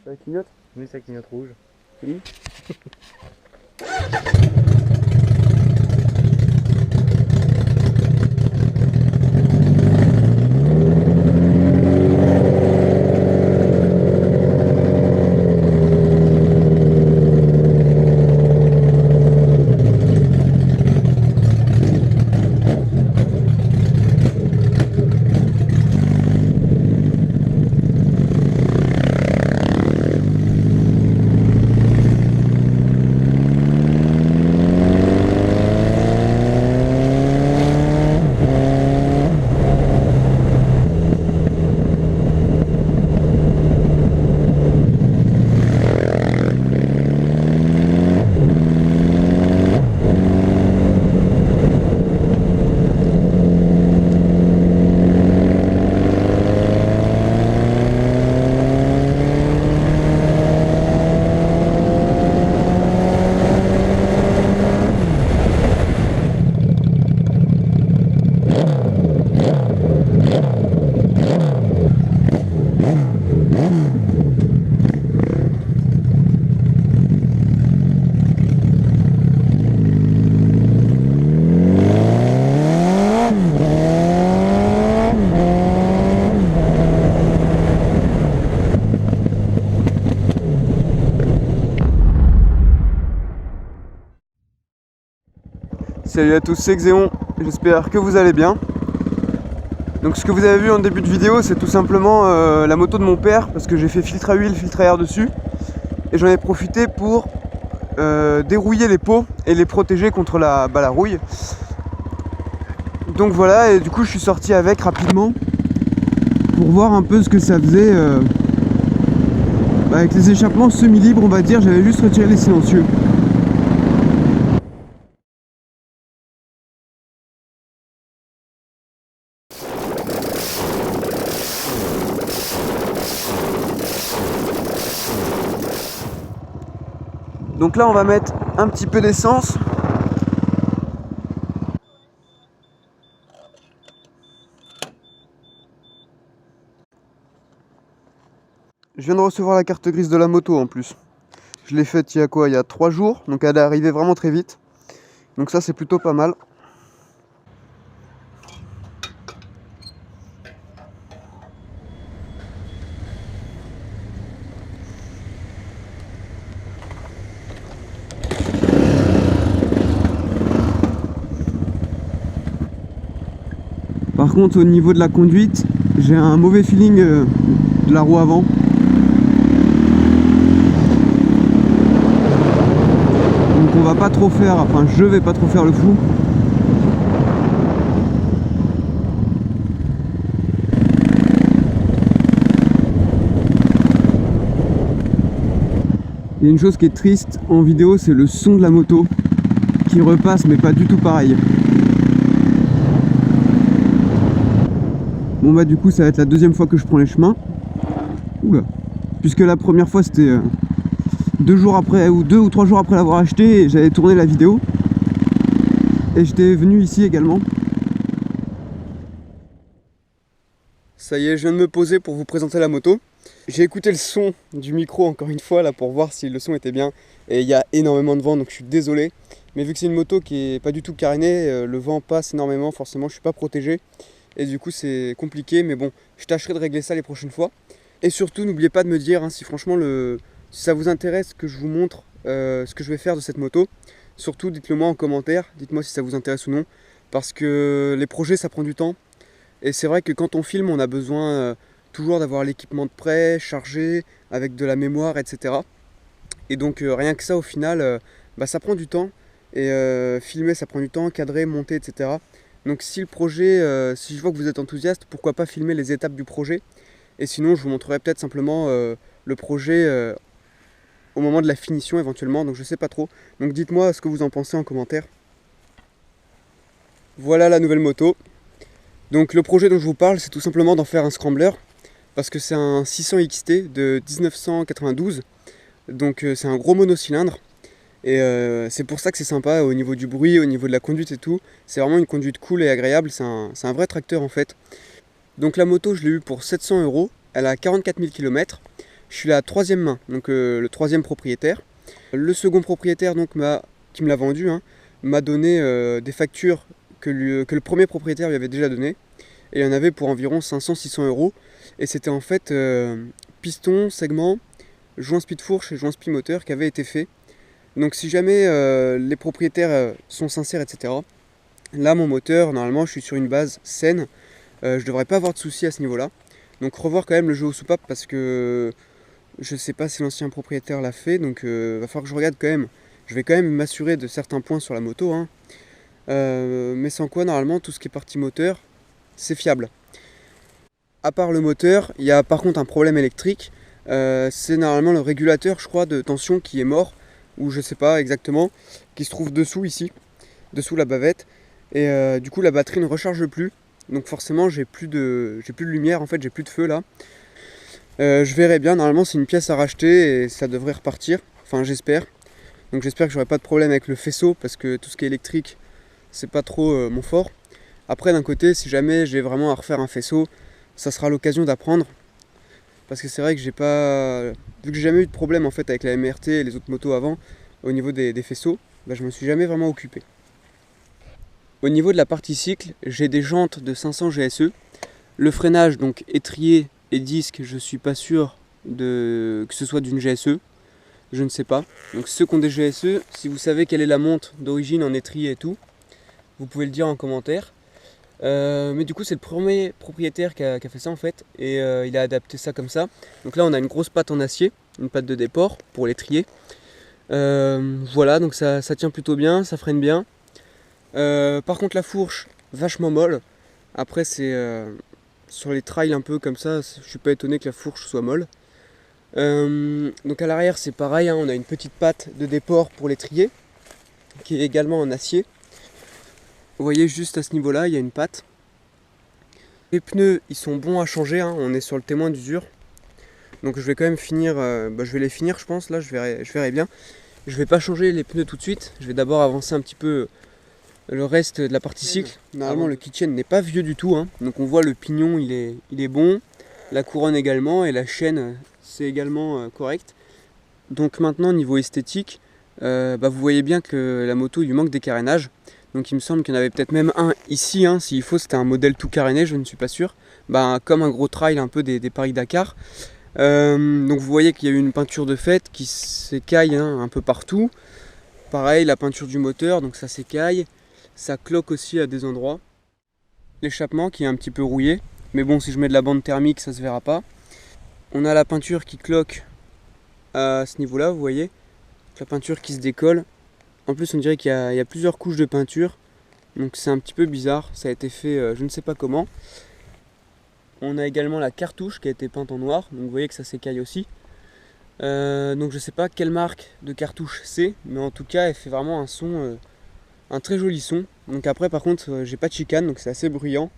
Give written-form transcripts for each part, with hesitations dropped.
Ça clignote? Oui, ça clignote rouge. Oui. Salut à tous, c'est Xéon, j'espère que vous allez bien. Donc ce que vous avez vu en début de vidéo, c'est tout simplement la moto de mon père, parce que j'ai fait filtre à huile, filtre à air dessus, et j'en ai profité pour dérouiller les pots et les protéger contre la rouille. Donc voilà, et du coup je suis sorti avec rapidement pour voir un peu ce que ça faisait avec les échappements semi-libres, on va dire. J'avais juste retiré les silencieux. Donc là on va mettre un petit peu d'essence. Je viens de recevoir la carte grise de la moto en plus. Je l'ai faite il y a quoi? Il y a 3 jours, donc elle est arrivée vraiment très vite. Donc ça c'est plutôt pas mal. Par contre au niveau de la conduite, j'ai un mauvais feeling de la roue avant. Donc on va pas trop faire, enfin je vais pas trop faire le fou. Il y a une chose qui est triste en vidéo, c'est le son de la moto qui repasse mais pas du tout pareil. Bon bah du coup ça va être la deuxième fois que je prends les chemins. Oula. Puisque la première fois c'était 2 jours après, ou 2 ou 3 jours après l'avoir acheté, j'avais tourné la vidéo. Et j'étais venu ici également. Ça y est, je viens de me poser pour vous présenter la moto. J'ai écouté le son du micro encore une fois là pour voir si le son était bien. Et il y a énormément de vent donc je suis désolé. Mais vu que c'est une moto qui est pas du tout carénée, le vent passe énormément, forcément je suis pas protégé. Et du coup c'est compliqué, mais bon, je tâcherai de régler ça les prochaines fois. Et surtout n'oubliez pas de me dire si franchement si ça vous intéresse que je vous montre ce que je vais faire de cette moto. Surtout dites-le moi en commentaire, dites-moi si ça vous intéresse ou non. Parce que les projets ça prend du temps. Et c'est vrai que quand on filme on a besoin toujours d'avoir l'équipement de prêt, chargé, avec de la mémoire, etc. Et donc rien que ça au final, ça prend du temps. Et filmer ça prend du temps, cadrer, monter, etc. Donc si le projet, si je vois que vous êtes enthousiaste, pourquoi pas filmer les étapes du projet. Et sinon je vous montrerai peut-être simplement le projet au moment de la finition éventuellement, donc je sais pas trop. Donc dites-moi ce que vous en pensez en commentaire. Voilà la nouvelle moto. Donc le projet dont je vous parle, c'est tout simplement d'en faire un scrambler. Parce que c'est un 600 XT de 1992. Donc c'est un gros monocylindre. Et c'est pour ça que c'est sympa au niveau du bruit, au niveau de la conduite et tout. C'est vraiment une conduite cool et agréable, c'est un vrai tracteur en fait. Donc la moto je l'ai eu pour 700 €, elle a 44 000 km. Je suis la troisième main, donc le troisième propriétaire. Le second propriétaire donc, qui me l'a vendu m'a donné des factures que le premier propriétaire lui avait déjà donné. Et il y en avait pour environ 500-600 €. Et c'était en fait piston, segment, joint speed-fourche et joint speed-moteur qui avaient été faits. Donc si jamais les propriétaires sont sincères, etc., là mon moteur, normalement je suis sur une base saine, je devrais pas avoir de soucis à ce niveau-là. Donc revoir quand même le jeu aux soupapes parce que je sais pas si l'ancien propriétaire l'a fait, donc va falloir que je regarde quand même. Je vais quand même m'assurer de certains points sur la moto, mais sans quoi normalement tout ce qui est partie moteur, c'est fiable. À part le moteur, il y a par contre un problème électrique. C'est normalement le régulateur, je crois, de tension qui est mort, ou je sais pas exactement, qui se trouve dessous ici, dessous la bavette. Et du coup la batterie ne recharge plus. Donc forcément j'ai plus de lumière, en fait j'ai plus de feu là. Je verrai bien, normalement c'est une pièce à racheter et ça devrait repartir, enfin j'espère. Donc j'espère que j'aurai pas de problème avec le faisceau parce que tout ce qui est électrique c'est pas trop mon fort. Après d'un côté si jamais j'ai vraiment à refaire un faisceau, ça sera l'occasion d'apprendre. Parce que c'est vrai que j'ai pas. Vu que j'ai jamais eu de problème en fait avec la MRT et les autres motos avant, au niveau des faisceaux, bah, je me suis jamais vraiment occupé. Au niveau de la partie cycle, j'ai des jantes de 500 GSE. Le freinage, donc étrier et disque, je suis pas sûr que ce soit d'une GSE. Je ne sais pas. Donc ceux qui ont des GSE, si vous savez quelle est la monte d'origine en étrier et tout, vous pouvez le dire en commentaire. Mais du coup c'est le premier propriétaire qui a fait ça en fait. Et il a adapté ça comme ça. Donc là on a une grosse patte en acier, une patte de déport pour l'étrier. Voilà, donc ça tient plutôt bien, ça freine bien. Par contre la fourche, vachement molle. Après c'est sur les trails un peu comme ça, je suis pas étonné que la fourche soit molle. Donc à l'arrière c'est pareil, on a une petite patte de déport pour l'étrier, qui est également en acier. Vous voyez juste à ce niveau là, il y a une patte. Les pneus ils sont bons à changer, on est sur le témoin d'usure. Donc je vais quand même finir, je vais les finir je pense, là je verrai bien. Je vais pas changer les pneus tout de suite, je vais d'abord avancer un petit peu le reste de la partie cycle. Normalement le keychain n'est pas vieux du tout, donc on voit le pignon il est bon, la couronne également et la chaîne c'est également correct. Donc maintenant niveau esthétique, vous voyez bien que la moto il lui manque des carénages. Donc il me semble qu'il y en avait peut-être même un ici, s'il faut c'était un modèle tout caréné, je ne suis pas sûr. Comme un gros trail un peu des Paris-Dakar. Donc vous voyez qu'il y a eu une peinture de fête qui s'écaille un peu partout. Pareil la peinture du moteur, donc ça s'écaille. Ça cloque aussi à des endroits. L'échappement qui est un petit peu rouillé. Mais bon, si je mets de la bande thermique, ça se verra pas. On a la peinture qui cloque à ce niveau-là, vous voyez. La peinture qui se décolle. En plus, on dirait qu'il y a plusieurs couches de peinture. Donc c'est un petit peu bizarre. Ça a été fait je ne sais pas comment. On a également la cartouche qui a été peinte en noir. Donc vous voyez que ça s'écaille aussi. Donc je sais pas quelle marque de cartouche c'est. Mais en tout cas, elle fait vraiment un son... un très joli son. Donc après par contre j'ai pas de chicane donc c'est assez bruyant.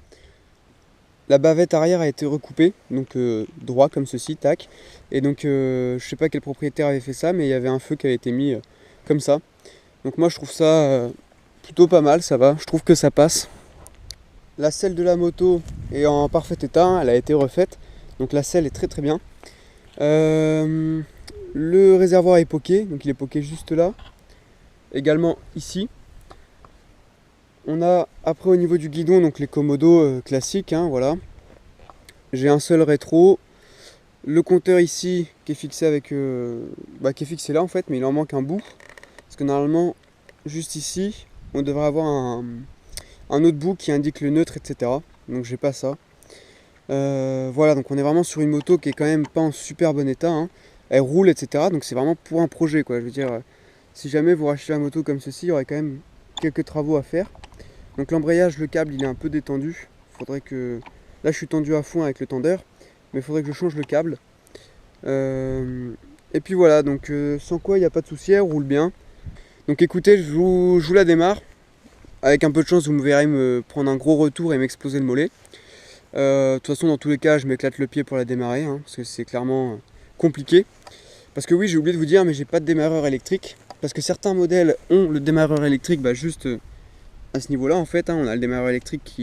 La bavette arrière a été recoupée, donc droit comme ceci, tac. Et donc je sais pas quel propriétaire avait fait ça, mais il y avait un feu qui avait été mis comme ça. Donc moi je trouve ça plutôt pas mal, ça va, je trouve que ça passe. La selle de la moto est en parfait état, elle a été refaite. Donc la selle est très très bien. Le réservoir est poké, donc il est poké juste là. Également ici. On a après au niveau du guidon donc les commodos classiques, voilà. J'ai un seul rétro, le compteur ici qui est fixé avec, qui est fixé là en fait, mais il en manque un bout parce que normalement juste ici on devrait avoir un autre bout qui indique le neutre, etc. Donc j'ai pas ça. Voilà, donc on est vraiment sur une moto qui est quand même pas en super bon état, Elle roule, etc. Donc c'est vraiment pour un projet quoi. Je veux dire, si jamais vous rachetez la moto comme ceci, il y aurait quand même quelques travaux à faire. Donc l'embrayage, le câble il est un peu détendu. Faudrait que... Là je suis tendu à fond avec le tendeur, mais il faudrait que je change le câble. Et puis voilà, donc sans quoi il n'y a pas de souci, elle roule bien. Donc écoutez, je vous la démarre. Avec un peu de chance, vous me verrez me prendre un gros retour et m'exploser le mollet. De toute façon, dans tous les cas, je m'éclate le pied pour la démarrer, parce que c'est clairement compliqué. Parce que oui, j'ai oublié de vous dire, mais j'ai pas de démarreur électrique. parce que certains modèles ont le démarreur électrique juste à ce niveau là en fait, hein, on a le démarreur électrique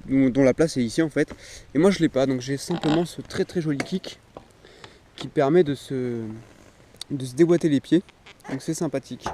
dont la place est ici en fait, et moi je l'ai pas, donc j'ai simplement ce très très joli kick qui permet de se déboîter les pieds, donc c'est sympathique.